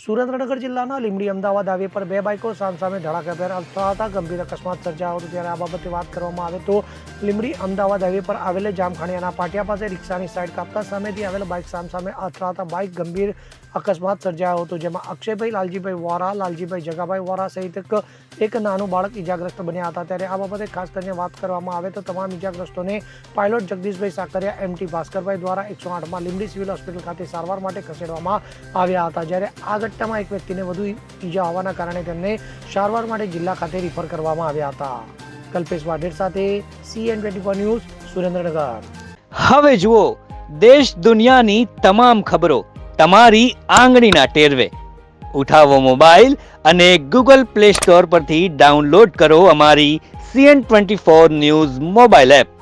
સુરેન્દ્રનગર જિલ્લાના લીંબડી અમદાવાદ હાઈવે પર બે બાઇકો સામસામે ધડાકેભેર અથડાતા ગંભીર અકસ્માત સર્જાયો હતો। ત્યારે આ બાબતે વાત કરવામાં આવે તો લીંબડી અમદાવાદ હાઈવે પર આવેલ જામખાણિયાના પાટિયા પાસે રિક્ષાની સાઈડ કાપતા સામેથી આવેલ બાઇક સામસામે અથડાતા બાઇક ગંભીર અકસ્માત સર્જાયો હતો, જેમાં અક્ષયભાઈ લાલજીભાઈ વોરા, લાલજીભાઈ જગાભાઈ વોરા સહિત એક નાનું બાળક ઇજાગ્રસ્ત બન્યા હતા। ત્યારે આ બાબતે ખાસ કરીને વાત કરવામાં આવે તો તમામ ઇજાગ્રસ્તોને પાયલોટ જગદીશભાઈ સાકરિયા, એમટી ભાસ્કરભાઈ દ્વારા 108માં લીંબડી સિવિલ હોસ્પિટલ ખાતે સારવાર માટે ખસેડવામાં આવ્યા હતા। જ્યારે આ ઘટનામાં એક વ્યક્તિને વધુ ઈજા હોવાના કારણે તેમને સારવાર માટે જિલ્લા ખાતે રિફર કરવામાં આવ્યા હતા। કલ્પેશ વાઢેર સાથે CN24 ન્યૂઝ, સુરેન્દ્રનગર। હવે જુઓ દેશ દુનિયાની તમામ ખબરો તમારી આંગળીના ટેરવે। ઉઠાવો મોબાઈલ અને ગૂગલ પ્લે સ્ટોર પરથી ડાઉનલોડ કરો અમારી CN24 ન્યૂઝ મોબાઈલ એપ।